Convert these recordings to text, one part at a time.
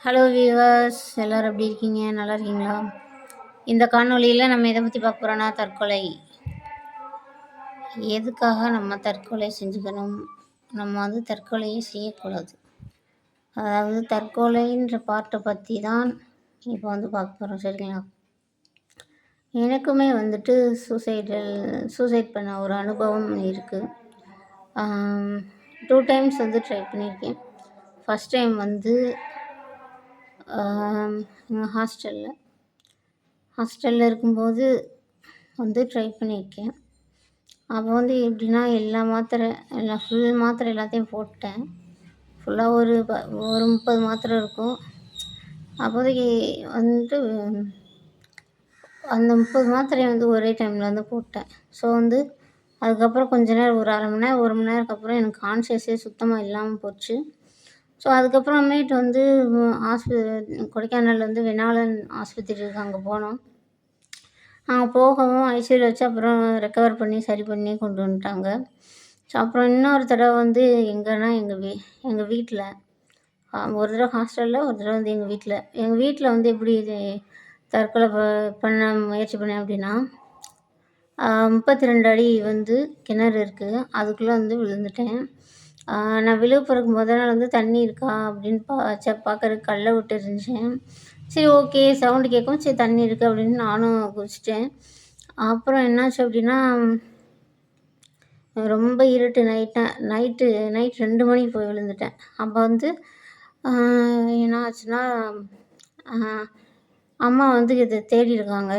Hello viewers, எல்லோரும் எப்படி இருக்கீங்க? நல்லா இருக்கீங்களா? இந்த காணொளியில் நம்ம எதை பற்றி பார்க்க போகிறோன்னா, தற்கொலை. எதுக்காக நம்ம தற்கொலை செஞ்சுக்கணும், நம்ம வந்து தற்கொலையை செய்யக்கூடாது. அதாவது தற்கொலைன்ற பார்ட்டை பற்றி தான் இப்போ வந்து பார்க்க போகிறோம், சரிங்களா? எனக்குமே வந்துட்டு சூசைட் பண்ண ஒரு அனுபவம் இருக்குது. 2 டைம்ஸ் வந்து ட்ரை பண்ணியிருக்கேன். ஃபஸ்ட் டைம் வந்து ஹாஸ்டலில் இருக்கும்போது வந்து ட்ரை பண்ணியிருக்கேன். அப்போ வந்து எப்படின்னா ஃபுல் மாத்திரை எல்லாத்தையும் போட்டேன். ஃபுல்லாக ஒரு 30 மாத்திரை இருக்கும். அப்போதைக்கு வந்துட்டு அந்த 30 மாத்திரையை வந்து ஒரே டைமில் வந்து போட்டேன். ஸோ வந்து அதுக்கப்புறம் கொஞ்ச நேரம் ஒரு 1/2 மணி நேரம் 1 மணி நேரத்துக்கு அப்புறம் எனக்கு கான்ஷியஸே சுத்தமாக இல்லாமல் போச்சு. ஸோ அதுக்கப்புறமேட்டு வந்து கொடைக்கானல் வந்து வெனாலன் ஆஸ்பத்திரி இருக்குது, அங்கே போனோம். அங்கே போகவும் ஐசியூவில் வச்சு அப்புறம் ரெக்கவர் பண்ணி சரி பண்ணி கொண்டு வந்துட்டாங்க. ஸோ அப்புறம் இன்னொரு தடவை வந்து எங்கன்னா எங்கள் வீட்டில், ஒரு தடவை ஹாஸ்டலில், ஒரு தடவை வந்து எங்கள் வீட்டில் வந்து எப்படி தற்கொலை பண்ண முயற்சி பண்ணேன் அப்படின்னா, 32 அடி வந்து கிணறு இருக்குது, அதுக்குள்ளே வந்து விழுந்துட்டேன். நான் விழுக போகிறதுக்கு முதல் நாள் வந்து தண்ணி இருக்கா அப்படின்னு பார்க்கறதுக்கு கல்லை விட்டு இருந்துச்சேன். சரி, ஓகே, சவுண்டு கேட்கும், சரி தண்ணி இருக்குது அப்படின்னு நானும் குதிச்சிட்டேன். அப்புறம் என்னாச்சு அப்படின்னா, ரொம்ப இருட்டு, நைட்டு 2 மணிக்கு போய் விழுந்துட்டேன். அப்போ வந்து என்ன ஆச்சுன்னா, அம்மா வந்து இதை தேடி இருக்காங்க,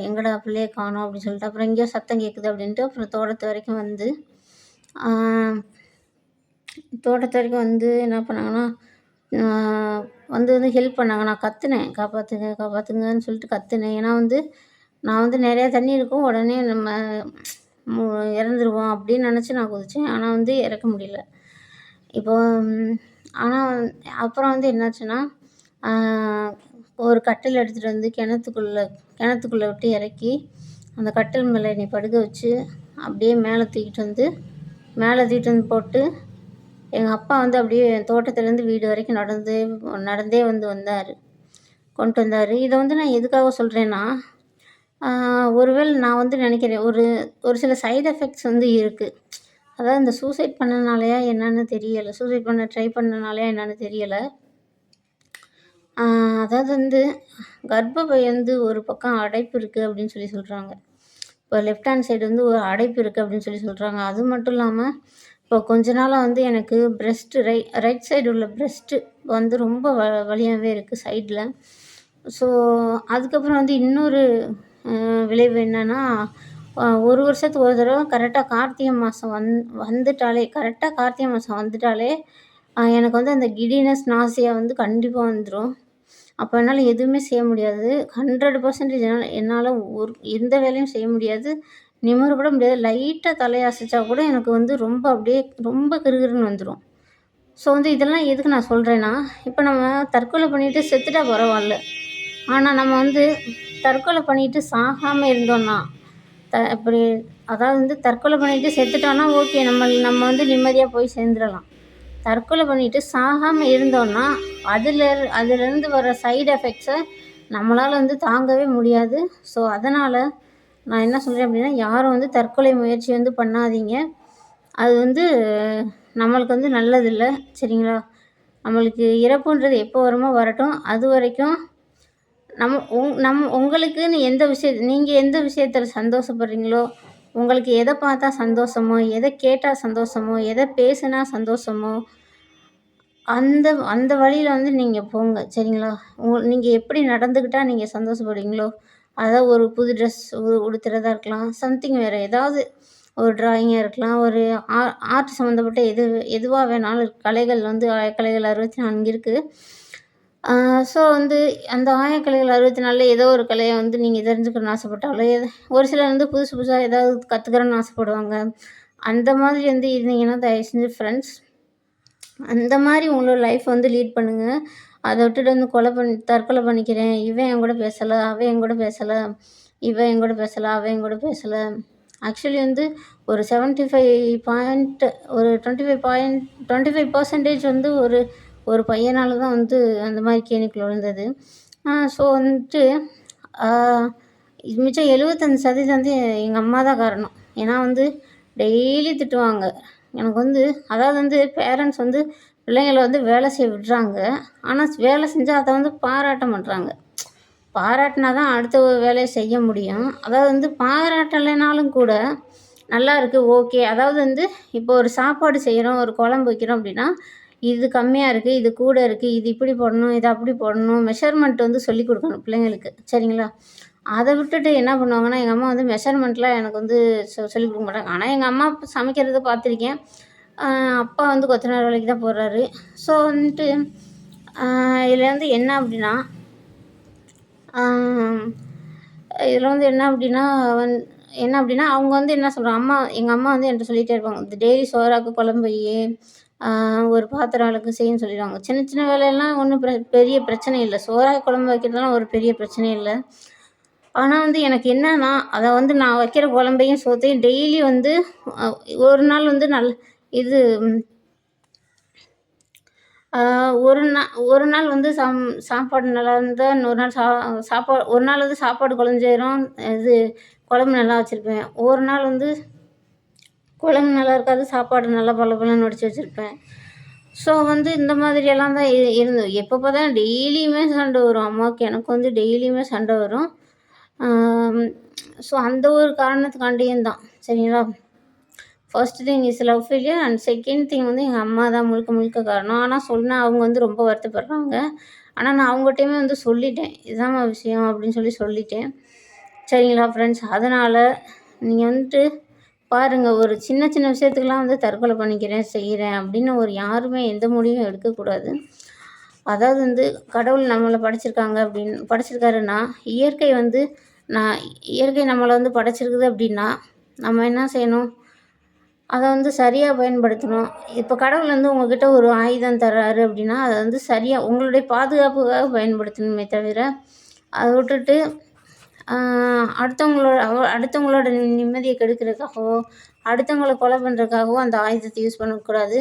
எங்கடா பிள்ளையை காணோம் அப்படின்னு சொல்லிட்டு. அப்புறம் எங்கேயோ சத்தம் கேட்குது அப்படின்ட்டு அப்புறம் தோட்டத்து வரைக்கும் வந்து என்ன பண்ணாங்கன்னா, வந்து ஹெல்ப் பண்ணாங்க. நான் கத்துனேன், காப்பாற்றுங்க காப்பாற்றுங்கன்னு சொல்லிட்டு கத்துனேன். ஏன்னா வந்து நான் வந்து நிறையா தண்ணி இருக்கும், உடனே நம்ம இறந்துருவோம் அப்படின்னு நினச்சி நான் குதித்தேன். ஆனால் வந்து இறக்க முடியல. ஆனால் அப்புறம் வந்து என்னாச்சுன்னா, ஒரு கட்டில் எடுத்துகிட்டு வந்து கிணத்துக்குள்ளே விட்டு இறக்கி அந்த கட்டில் மேலே என்னை படுக்க வச்சு அப்படியே மேலே தூக்கிட்டு வந்து போட்டு, எங்கள் அப்பா வந்து அப்படியே தோட்டத்துலேருந்து வீடு வரைக்கும் நடந்தே கொண்டு வந்தார். இதை வந்து நான் எதுக்காக சொல்கிறேன்னா, ஒருவேளை நான் வந்து நினைக்கிறேன், ஒரு சில சைடு எஃபெக்ட்ஸ் வந்து இருக்குது. அதாவது இந்த சூசைட் பண்ணனாலையா என்னன்னு தெரியலை, சூசைட் பண்ண ட்ரை பண்ணனாலையா என்னன்னு தெரியலை. அதாவது வந்து கர்ப்பப்பை வந்து ஒரு பக்கம் அடைப்பு இருக்குது அப்படின்னு சொல்கிறாங்க. இப்போ லெஃப்ட் ஹேண்ட் சைடு வந்து ஒரு அடைப்பு இருக்குது அப்படின்னு சொல்கிறாங்க. அது மட்டும் இல்லாமல் இப்போ கொஞ்ச நாளாக வந்து எனக்கு ரைட் சைடு உள்ள ப்ரெஸ்ட்டு வந்து ரொம்ப வலியாகவே இருக்குது சைடில். ஸோ அதுக்கப்புறம் வந்து இன்னொரு விளைவு என்னென்னா, 1 வருஷத்துக்கு ஒரு தடவை கரெக்டாக கார்த்திகை மாதம் வந்துட்டாலே எனக்கு வந்து அந்த கிடினஸ், நாசியா வந்து கண்டிப்பாக வந்துடும். அப்போ என்னால் எதுவுமே செய்ய முடியாது. 100% என்னால் எந்த வேலையும் செய்ய முடியாது, நிமிர கூட முடியாது. லைட்டாக தலையசைச்சா கூட எனக்கு வந்து ரொம்ப கிறுகிறுன்னு வந்துடும். ஸோ வந்து இதெல்லாம் எதுக்கு நான் சொல்கிறேன்னா, இப்போ நம்ம தற்கொலை பண்ணிவிட்டு செத்துட்டா பரவாயில்ல. ஆனால் நம்ம வந்து தற்கொலை பண்ணிவிட்டு சாகாமல் இருந்தோன்னா, அதாவது வந்து தற்கொலை பண்ணிவிட்டு செத்துட்டோன்னா ஓகே, நம்ம வந்து நிம்மதியாக போய் சேர்ந்துடலாம். தற்கொலை பண்ணிவிட்டு சாகாமல் இருந்தோன்னா அதுலேருந்து வர சைடு எஃபெக்ட்ஸை நம்மளால் வந்து தாங்கவே முடியாது. ஸோ அதனால் நான் என்ன சொல்கிறேன் அப்படின்னா, யாரும் வந்து தற்கொலை முயற்சி வந்து பண்ணாதீங்க. அது வந்து நம்மளுக்கு வந்து நல்லதில்லை, சரிங்களா? நம்மளுக்கு இறப்புன்றது எப்போ வருமோ வரட்டும். அது வரைக்கும் உங்களுக்குன்னு நீங்கள் எந்த விஷயத்தில் சந்தோஷப்படுறீங்களோ, உங்களுக்கு எதை பார்த்தா சந்தோஷமோ, எதை கேட்டால் சந்தோஷமோ, எதை பேசுனா சந்தோஷமோ, அந்த வழியில் வந்து நீங்கள் போங்க, சரிங்களா? நீங்கள் எப்படி நடந்துக்கிட்டால் நீங்கள் சந்தோஷப்படுவீங்களோ, அதாவது ஒரு புது ட்ரெஸ் உடுத்துறதா இருக்கலாம், சம்திங் வேறு ஏதாவது ஒரு ட்ராயிங்காக இருக்கலாம், ஒரு ஆர்ட் சம்மந்தப்பட்ட எதுவாக வேணாலும் கலைகள் வந்து கலைகள் 64 இருக்குது. ஸோ வந்து அந்த ஆயக்கலைகள் 64ல் ஏதோ ஒரு கலையை வந்து நீங்கள் தெரிஞ்சுக்கணும்னு ஆசைப்பட்டாலோ, ஒரு சிலர் வந்து புதுசாக ஏதாவது கற்றுக்கிறோன்னு ஆசைப்படுவாங்க. அந்த மாதிரி வந்து இருந்தீங்கன்னா தயவு செஞ்சு ஃப்ரெண்ட்ஸ், அந்த மாதிரி உங்களோட லைஃப் வந்து லீட் பண்ணுங்கள். அதை விட்டுட்டு வந்து தற்கொலை பண்ணிக்கிறேன், இவன் என் கூட பேசலை, அவன் என் கூட பேசலை, இவன் என் கூட பேசலை, அவன் என் கூட பேசலை. ஆக்சுவலி வந்து ஒரு 75 பாயிண்ட், ஒரு 25% வந்து ஒரு பையனால தான் வந்து அந்த மாதிரி கேணிக்குள்ள விழுந்தது. ஸோ வந்துட்டு மிச்சம் 75% வந்து எங்கள் அம்மா தான் காரணம். ஏன்னா வந்து டெய்லி திட்டுவாங்க. எனக்கு வந்து அதாவது வந்து பேரண்ட்ஸ் வந்து பிள்ளைங்கள வந்து வேலை செய்ய விடுறாங்க. ஆனால் வேலை செஞ்சால் அதை வந்து பாராட்ட மாட்றாங்க. பாராட்டினா தான் அடுத்த வேலையை செய்ய முடியும். அதாவது வந்து பாராட்டலைனாலும் கூட நல்லா இருக்குது, ஓகே. அதாவது வந்து இப்போ ஒரு சாப்பாடு செய்கிறோம், ஒரு குழம்பு வைக்கிறோம் அப்படின்னா, இது கம்மியாக இருக்குது, இது கூட இருக்குது, இது இப்படி போடணும், இது அப்படி போடணும், மெஷர்மெண்ட் வந்து சொல்லிக் கொடுக்கணும் பிள்ளைங்களுக்கு. சரிங்களா? அதை விட்டுட்டு என்ன பண்ணுவாங்கன்னா, எங்கள் அம்மா வந்து மெஷர்மெண்ட்லாம் எனக்கு வந்து சொல்லிக் கொடுக்க மாட்டாங்க. ஆனால் எங்கள் அம்மா சமைக்கிறத பார்த்துருக்கேன். அப்பா வந்து கொத்தனார் வேலைக்கு தான் போகிறாரு. ஸோ வந்துட்டு இதில் வந்து என்ன அப்படின்னா, இதில் வந்து என்ன அப்படின்னா அவங்க வந்து என்ன சொல்கிறாங்க, எங்கள் அம்மா வந்து என்கிட்ட சொல்லிகிட்டே இருப்பாங்க, இந்த டெய்லி சோறாக்கு குழம்பு வை, ஒரு பாத்திரம் விளக்கு செய்யுன்னு சொல்லிடுவாங்க. சின்ன சின்ன வேலையெல்லாம் ஒன்றும் பெரிய பிரச்சனை இல்லை. சோறாக்கு குழம்பு வைக்கிறதுலாம் ஒரு பெரிய பிரச்சனையும் இல்லை. ஆனால் வந்து எனக்கு என்னன்னா, அதை வந்து நான் வைக்கிற குழம்பையும் சோத்தையும் டெய்லி வந்து ஒரு நாள் வந்து இது ஒரு நாள் வந்து சாப்பாடு நல்லா இருந்தால் இன்னொரு நாள் ஒரு நாள் வந்து சாப்பாடு குழஞ்சிரும், இது குழம்பு நல்லா வச்சுருப்பேன். ஒரு நாள் வந்து குழம்பு நல்லா இருக்காது, சாப்பாடு நல்லா பளபளன்னு வடித்து வச்சுருப்பேன். ஸோ வந்து இந்த மாதிரியெல்லாம் தான் இருந்தது. எப்போ பார்த்தாலும் டெய்லியுமே சண்டை வரும். அம்மாவுக்கு எனக்கு வந்து டெய்லியுமே சண்டை வரும். ஸோ அந்த ஒரு காரணத்துக்காண்டியும் தான். சரிங்களா? First thing is love failure and second thing வந்து எங்கள் அம்மா தான் முழுக்க முழுக்க காரணம். ஆனால் சொன்னால் அவங்க வந்து ரொம்ப வருத்தப்படுறாங்க. ஆனால் நான் அவங்ககிட்டயுமே வந்து சொல்லிட்டேன், இதுதாம்மா விஷயம் அப்படின்னு சொல்லிட்டேன். சரிங்களா ஃப்ரெண்ட்ஸ்? அதனால் நீங்கள் வந்துட்டு பாருங்கள், ஒரு சின்ன சின்ன விஷயத்துக்கெலாம் வந்து தற்கொலை பண்ணிக்கிறேன், செய்கிறேன் அப்படின்னு யாருமே எந்த முடிவும் எடுக்கக்கூடாது. அதாவது வந்து கடவுள் நம்மளை படைச்சிருக்காருன்னா, இயற்கை நம்மளை வந்து படைச்சிருக்குது அப்படின்னா நம்ம என்ன செய்யணும், அதை வந்து சரியாக பயன்படுத்தணும். இப்போ கடவுள் வந்து உங்கள்கிட்ட ஒரு ஆயுதம் தர்றாரு அப்படின்னா, அதை வந்து சரியாக உங்களுடைய பாதுகாப்புக்காக பயன்படுத்தணுமே தவிர, அதை விட்டுட்டு அடுத்தவங்களோட நிம்மதியை கெடுக்கிறதுக்காகவோ, அடுத்தவங்கள கொலை பண்ணுறதுக்காகவோ அந்த ஆயுதத்தை யூஸ் பண்ணக்கூடாது.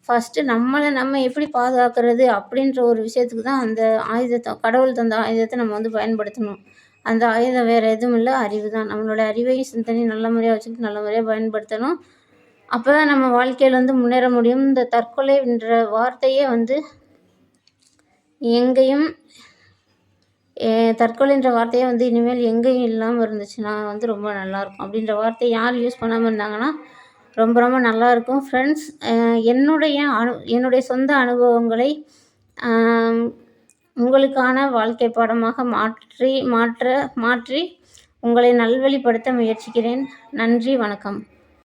ஃபஸ்ட்டு நம்ம எப்படி பாதுகாக்கிறது அப்படின்ற ஒரு விஷயத்துக்கு தான் அந்த கடவுள் தந்த ஆயுதத்தை நம்ம வந்து பயன்படுத்தணும். அந்த ஆயுதம் வேறு எதுவும் இல்லை, அறிவு தான். நம்மளோட அறிவையும் சிந்தனையும் நல்ல முறையாக வச்சுக்கிட்டு நல்ல முறையாக பயன்படுத்தணும். அப்போ தான் நம்ம வாழ்க்கையில் வந்து முன்னேற முடியும். இந்த தற்கொலைன்ற வார்த்தையே வந்து எங்கேயும் தற்கொலைன்ற வார்த்தையே வந்து இனிமேல் எங்கேயும் இல்லாமல் இருந்துச்சுன்னா வந்து ரொம்ப நல்லாயிருக்கும். அப்படின்ற வார்த்தையை யார் யூஸ் பண்ணாமல் இருந்தாங்கன்னா ரொம்ப ரொம்ப நல்லாயிருக்கும். ஃப்ரெண்ட்ஸ், என்னுடைய சொந்த அனுபவங்களை உங்களுக்கான வாழ்க்கை பாடமாக மாற்றி உங்களை நல்வழிப்படுத்த முயற்சிக்கிறேன். நன்றி, வணக்கம்.